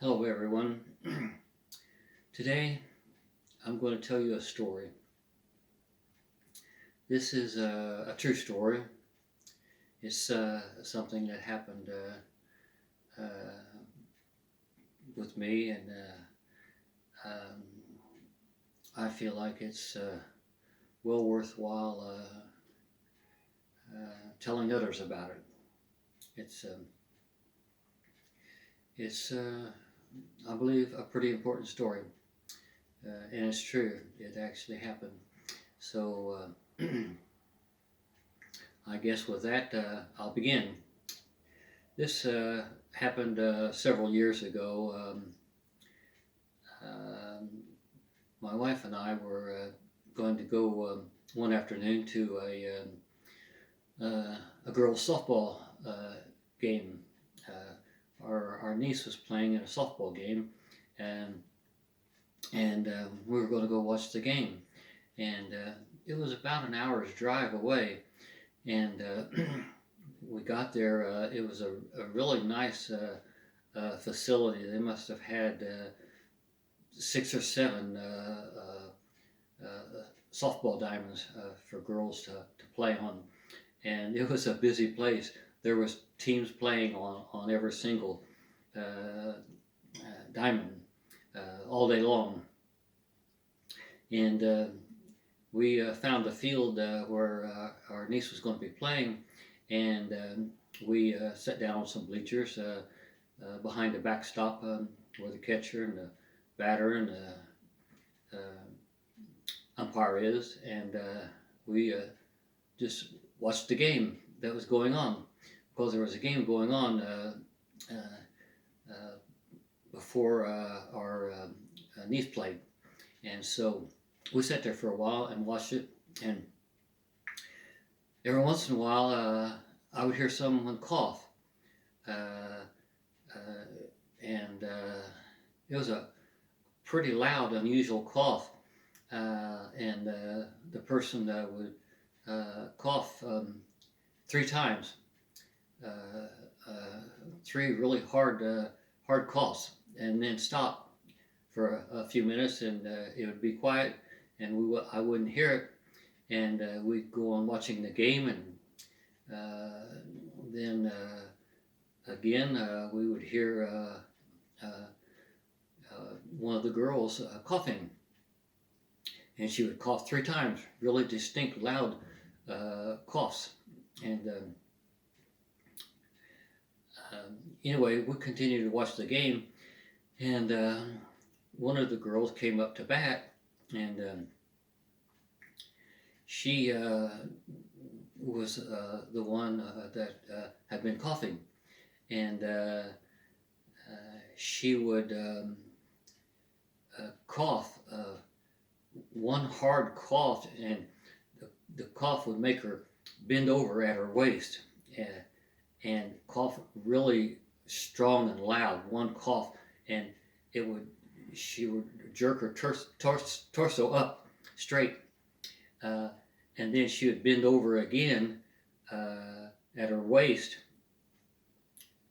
Hello, everyone. Today, I'm going to tell you a story. This is a true story. It's something that happened with me, and I feel like it's well worthwhile telling others about it. It's um, it's I believe a pretty important story, and it's true. It actually happened. So I guess with that, I'll begin. This happened several years ago. Um, my wife and I were going to go one afternoon to a girls' softball game. Our niece was playing in a softball game, and we were going to go watch the game. And it was about an hour's drive away, and we got there. It was a really nice facility. They must have had 6 or 7 softball diamonds for girls to play on, and it was a busy place. There was teams playing on every single diamond all day long, and we found the field where our niece was going to be playing, and we sat down on some bleachers behind the backstop where the catcher and the batter and the umpire is, and we just watched the game that was going on, because there was a game going on before our niece played, and so we sat there for a while and watched it, and every once in a while I would hear someone cough, uh, and it was a pretty loud, unusual cough, and the person would cough 3 times, uh, uh, 3 really hard coughs, and then stop for a few minutes, and it would be quiet, and I wouldn't hear it, and we'd go on watching the game, and then again we would hear one of the girls coughing, and she would cough 3 times, really distinct, loud coughs, and anyway, we continued to watch the game, and one of the girls came up to bat, and she was the one that had been coughing, and she would cough one hard cough, and the cough would make her bend over at her waist, and cough really strong and loud, one cough, and it would she would jerk her torso up straight, uh, and then she would bend over again at her waist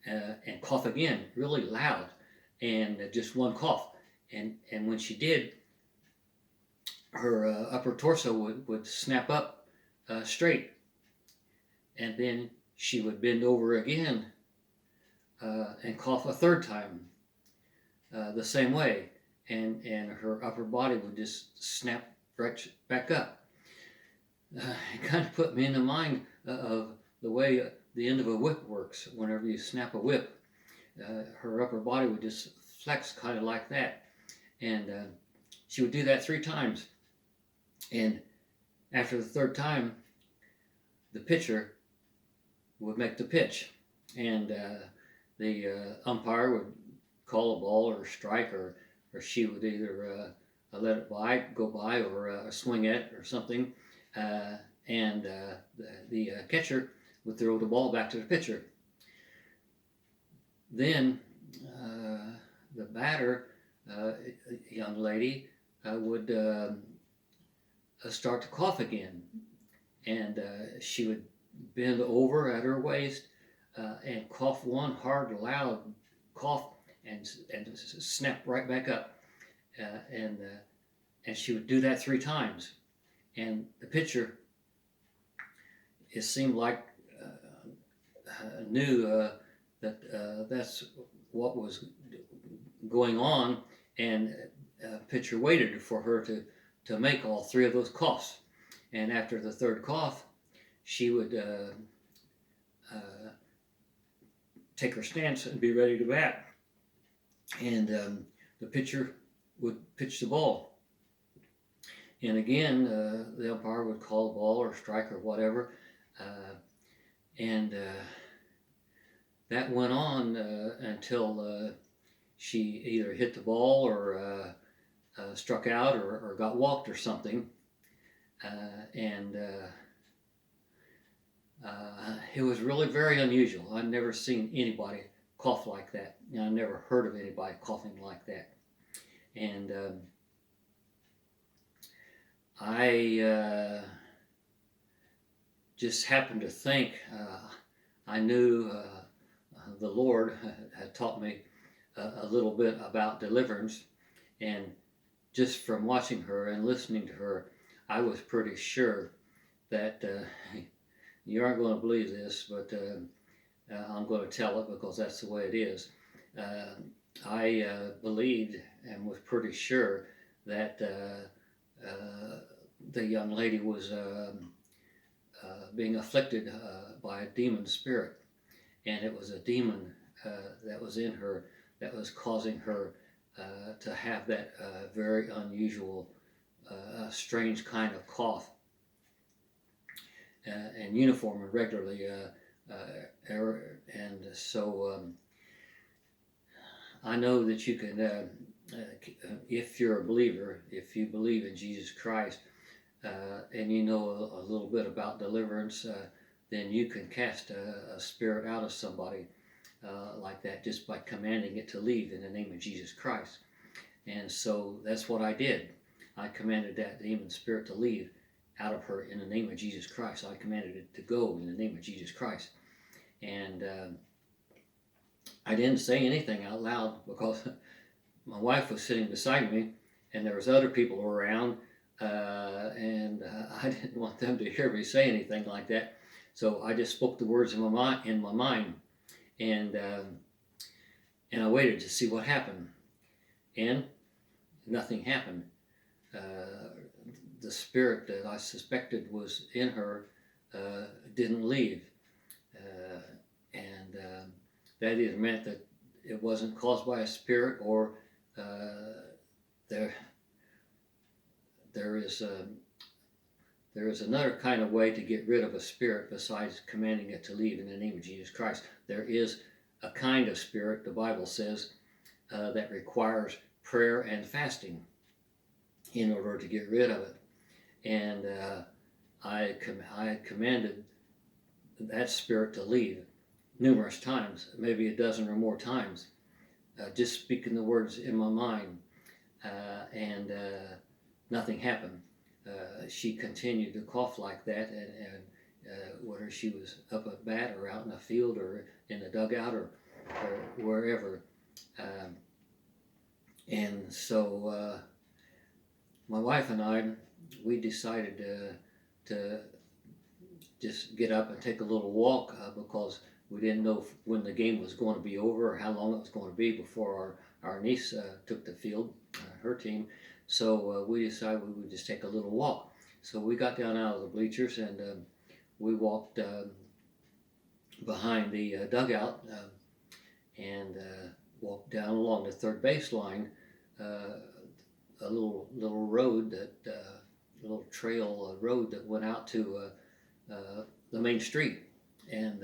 and cough again, really loud, and just one cough, and when she did, her upper torso would snap up straight, and then she would bend over again and cough a 3rd time the same way, and her upper body would just snap right back up. It kind of put me in the mind of the way the end of a whip works. Whenever you snap a whip, her upper body would just flex kind of like that, and she would do that 3 times, and after the 3rd time, the pitcher would make the pitch, and the umpire would call a ball or a strike, or she would either let it go by, or swing it or something, and the catcher would throw the ball back to the pitcher. Then the batter, a young lady, would start to cough again, and she would bend over at her waist and cough one hard, loud cough, and snap right back up, and she would do that 3 times, and the picture, it seemed like knew that's what was going on, and pitcher waited for her to make all 3 of those coughs. And after the 3rd cough, she would take her stance and be ready to bat. And the pitcher would pitch the ball. And again, the umpire would call a ball or strike or whatever. And that went on until she either hit the ball or struck out or got walked or something. It was really very unusual. I'd never seen anybody cough like that. I never heard of anybody coughing like that. And I just happened to think, I knew the Lord had taught me a little bit about deliverance, and just from watching her and listening to her, I was pretty sure that you aren't going to believe this, but I'm going to tell it because that's the way it is. I believed and was pretty sure that the young lady was being afflicted by a demon spirit, and it was a demon that was in her that was causing her to have that very unusual, strange kind of cough, and uniform and regularly. And so I know that you can, if you're a believer, if you believe in Jesus Christ, and you know a little bit about deliverance, then you can cast a spirit out of somebody like that just by commanding it to leave in the name of Jesus Christ. And so that's what I did. I commanded that demon spirit to leave out of her in the name of Jesus Christ. I commanded it to go in the name of Jesus Christ. And I didn't say anything out loud because my wife was sitting beside me, and there was other people around, and I didn't want them to hear me say anything like that. So I just spoke the words in my mind, and I waited to see what happened, and nothing happened. The spirit that I suspected was in her didn't leave, and that either meant that it wasn't caused by a spirit, or there is another kind of way to get rid of a spirit besides commanding it to leave in the name of Jesus Christ. There is a kind of spirit, the Bible says, that requires prayer and fasting in order to get rid of it. And I commanded that spirit to leave numerous times, maybe a dozen or more times, just speaking the words in my mind, and nothing happened. She continued to cough like that, and whether she was up at bat or out in the field or in the dugout or wherever. And so my wife and I, we decided to just get up and take a little walk because we didn't know when the game was going to be over or how long it was going to be before our niece took the field, her team. So we decided we would just take a little walk. So we got down out of the bleachers, and we walked behind the dugout and walked down along the third base line, a little road that a little trail road that went out to the main street, and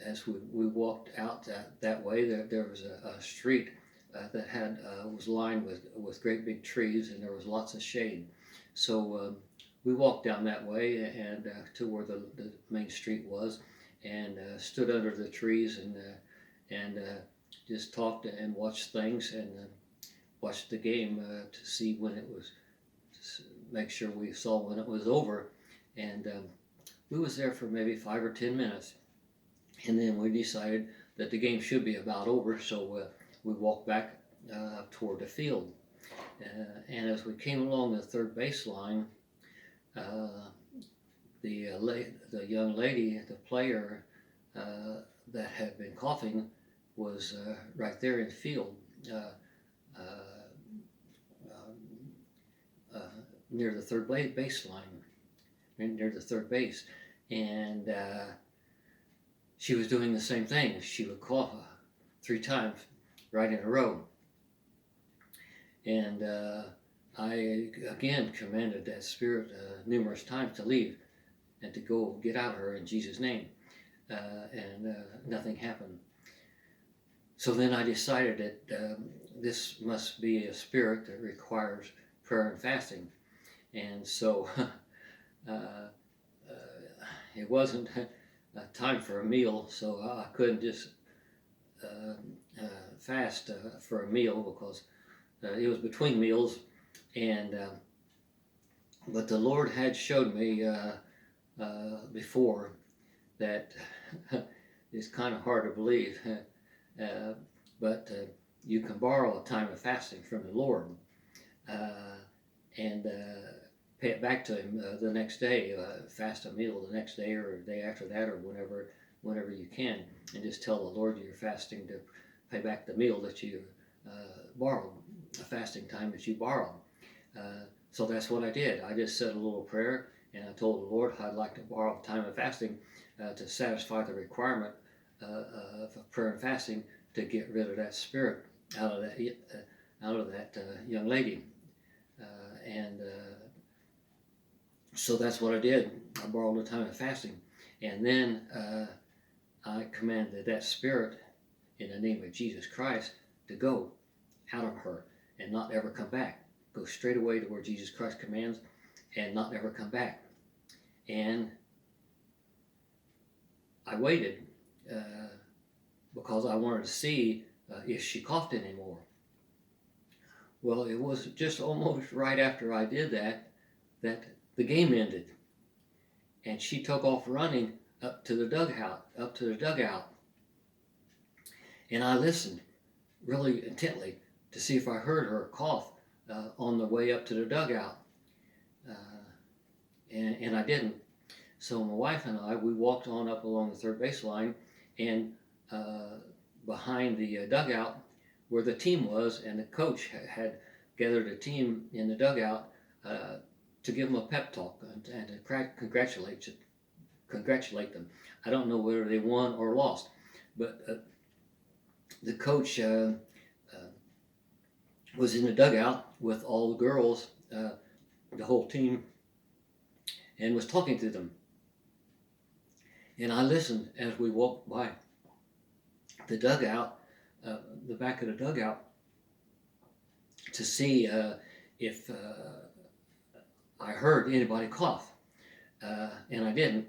as we walked out that way, there was a street that was lined with great big trees, and there was lots of shade. So we walked down that way and to where the main street was, and stood under the trees and just talked and watched things, and watched the game to see when it was, make sure we saw when it was over. And we was there for maybe 5 or 10 minutes, And then we decided that the game should be about over, so we walked back toward the field. And as we came along the third baseline, uh, the young lady, the player that had been coughing, was right there in the field, uh, uh, uh, near the third baseline, near the third base, and she was doing the same thing. She would cough 3 times right in a row, and I again commanded that spirit numerous times to leave and to go get out of her in Jesus' name, and nothing happened. So then I decided that this must be a spirit that requires prayer and fasting, and so uh, it wasn't time for a meal, so I couldn't just uh, fast for a meal because it was between meals, and but the Lord had showed me before that it's kind of hard to believe, but you can borrow a time of fasting from the Lord and pay it back to Him the next day. Fast a meal the next day or the day after that, or whenever you can, and just tell the Lord you're fasting to pay back the meal that you borrowed, a fasting time that you borrowed. So that's what I did. I just said a little prayer, and I told the Lord I'd like to borrow time of fasting to satisfy the requirement of prayer and fasting to get rid of that spirit out of that young lady. And so that's what I did. I borrowed a time of fasting, and then I commanded that spirit in the name of Jesus Christ to go out of her and not ever come back. Go straight away to where Jesus Christ commands and not ever come back. And I waited because I wanted to see if she coughed anymore. Well, it was just almost right after I did that the game ended, and she took off running up to the dugout, and I listened really intently to see if I heard her cough on the way up to the dugout, and I didn't. So my wife and I, we walked on up along the third baseline, and behind the dugout where the team was, and the coach had gathered a team in the dugout to give them a pep talk and to congratulate them. I don't know whether they won or lost, but the coach was in the dugout with all the girls, the whole team, and was talking to them. And I listened as we walked by the dugout, the back of the dugout, to see if I heard anybody cough, and I didn't.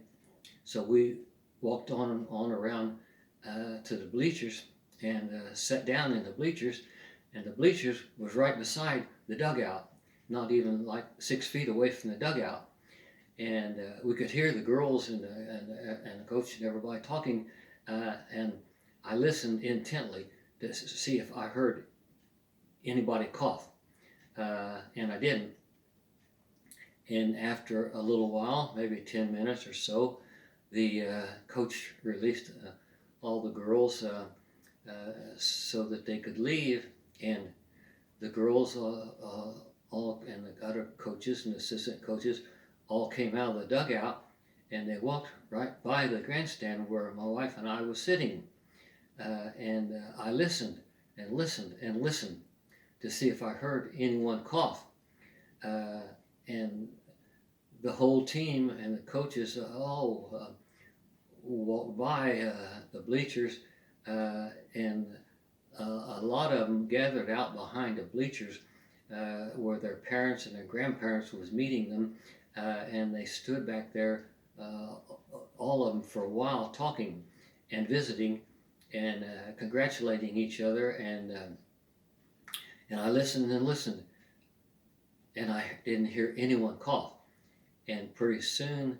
So we walked on around to the bleachers and sat down in the bleachers, and the bleachers was right beside the dugout, not even like 6 feet away from the dugout. And we could hear the girls and the coach and everybody talking, and I listened intently to see if I heard anybody cough, and I didn't. And after a little while, maybe 10 minutes or so, the coach released all the girls so that they could leave, and the girls all and the other coaches and assistant coaches all came out of the dugout, and they walked right by the grandstand where my wife and I was sitting, and I listened and listened and listened to see if I heard anyone cough, and the whole team and the coaches all walked by the bleachers, and a lot of them gathered out behind the bleachers where their parents and their grandparents was meeting them, and they stood back there, all of them for a while, talking and visiting and congratulating each other, and I listened and listened, and I didn't hear anyone cough. And pretty soon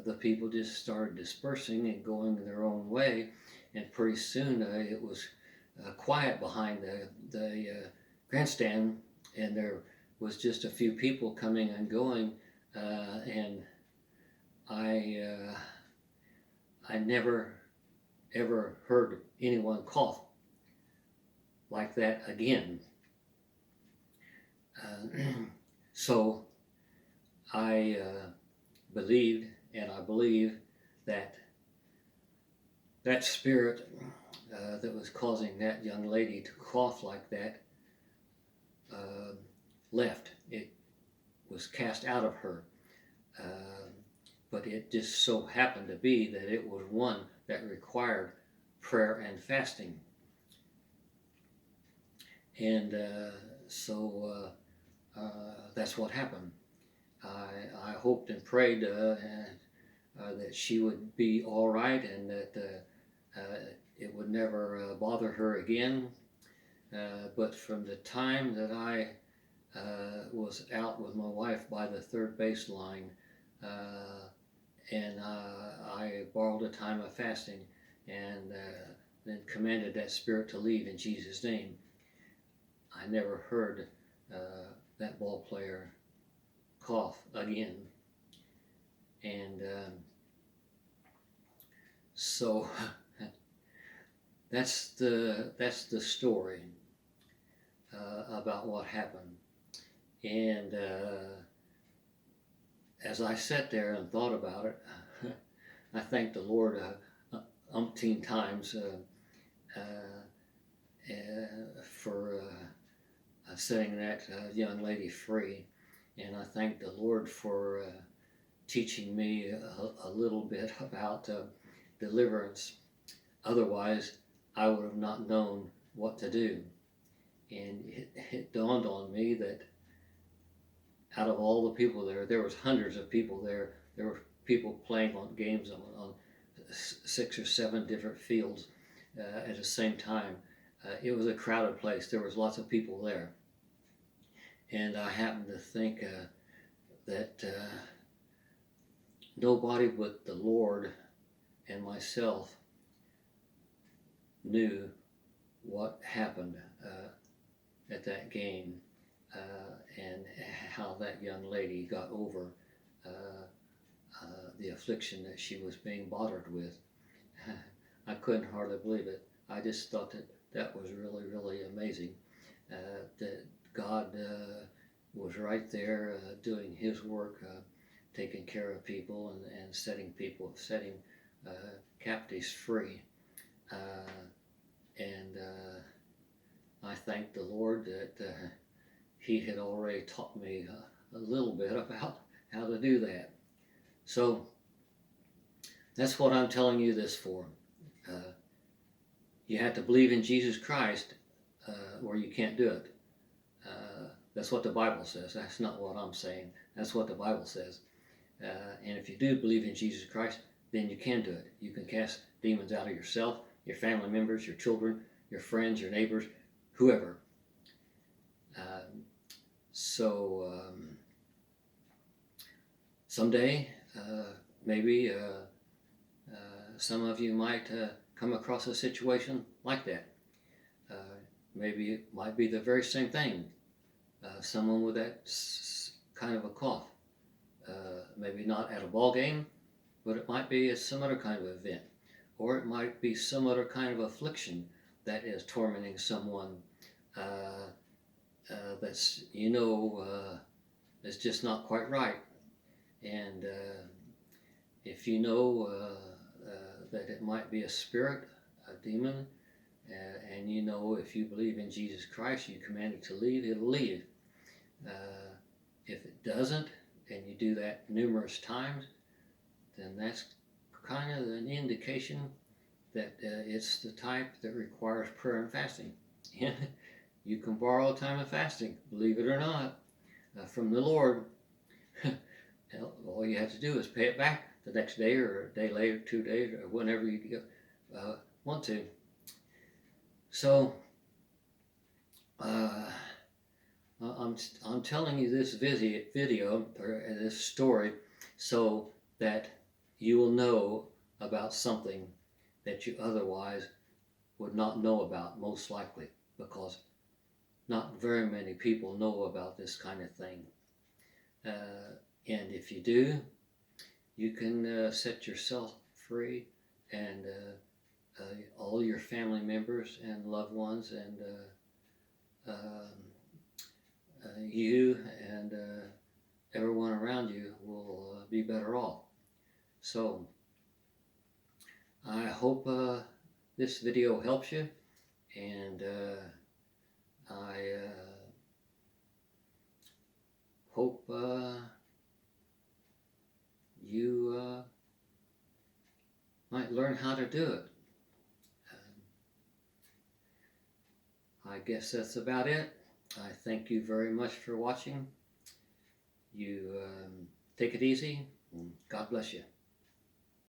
the people just started dispersing and going their own way, and pretty soon it was quiet behind the grandstand, and there was just a few people coming and going, and I never ever heard anyone cough like that again. So I believed, and I believe that that spirit that was causing that young lady to cough like that left. It was cast out of her. But it just so happened to be that it was one that required prayer and fasting. And so that's what happened. I hoped and prayed that she would be all right, and that it would never bother her again. But from the time that I was out with my wife by the third base line, and I borrowed a time of fasting, and then commanded that spirit to leave in Jesus' name, I never heard that ball player cough again. And so that's the story about what happened. And as I sat there and thought about it, I thanked the Lord umpteen times for setting that young lady free. And I thank the Lord for teaching me a little bit about deliverance. Otherwise, I would have not known what to do. And it dawned on me that out of all the people there was hundreds of people there. There were people playing on games on 6 or 7 different fields at the same time. It was a crowded place. There was lots of people there. And I happened to think that nobody but the Lord and myself knew what happened at that game and how that young lady got over the affliction that she was being bothered with. I couldn't hardly believe it. I just thought that was really, really amazing. That God was right there doing His work, taking care of people and setting captives free. And I thank the Lord that He had already taught me a little bit about how to do that. So that's what I'm telling you this for. You have to believe in Jesus Christ or you can't do it. That's what the Bible says. That's not what I'm saying. That's what the Bible says. And if you do believe in Jesus Christ, then you can do it. You can cast demons out of yourself, your family members, your children, your friends, your neighbors, whoever. So someday, maybe some of you might come across a situation like that. Maybe it might be the very same thing. Someone with that kind of a cough. Maybe not at a ball game, but it might be at some other kind of event. Or it might be some other kind of affliction that is tormenting someone that's, is just not quite right. And if you know that it might be a spirit, a demon, and if you believe in Jesus Christ, you command it to leave, it'll leave. If it doesn't, and you do that numerous times, then that's kind of an indication that it's the type that requires prayer and fasting. And you can borrow a time of fasting, believe it or not, from the Lord. All you have to do is pay it back the next day or a day later, 2 days, or whenever you want to. So I'm telling you this video or this story so that you will know about something that you otherwise would not know about, most likely, because not very many people know about this kind of thing. And if you do, you can set yourself free, and all your family members and loved ones, and you and everyone around you will be better off. So I hope this video helps you, and I hope you might learn how to do it. I guess that's about it. I thank you very much for watching. You take it easy, and God bless you.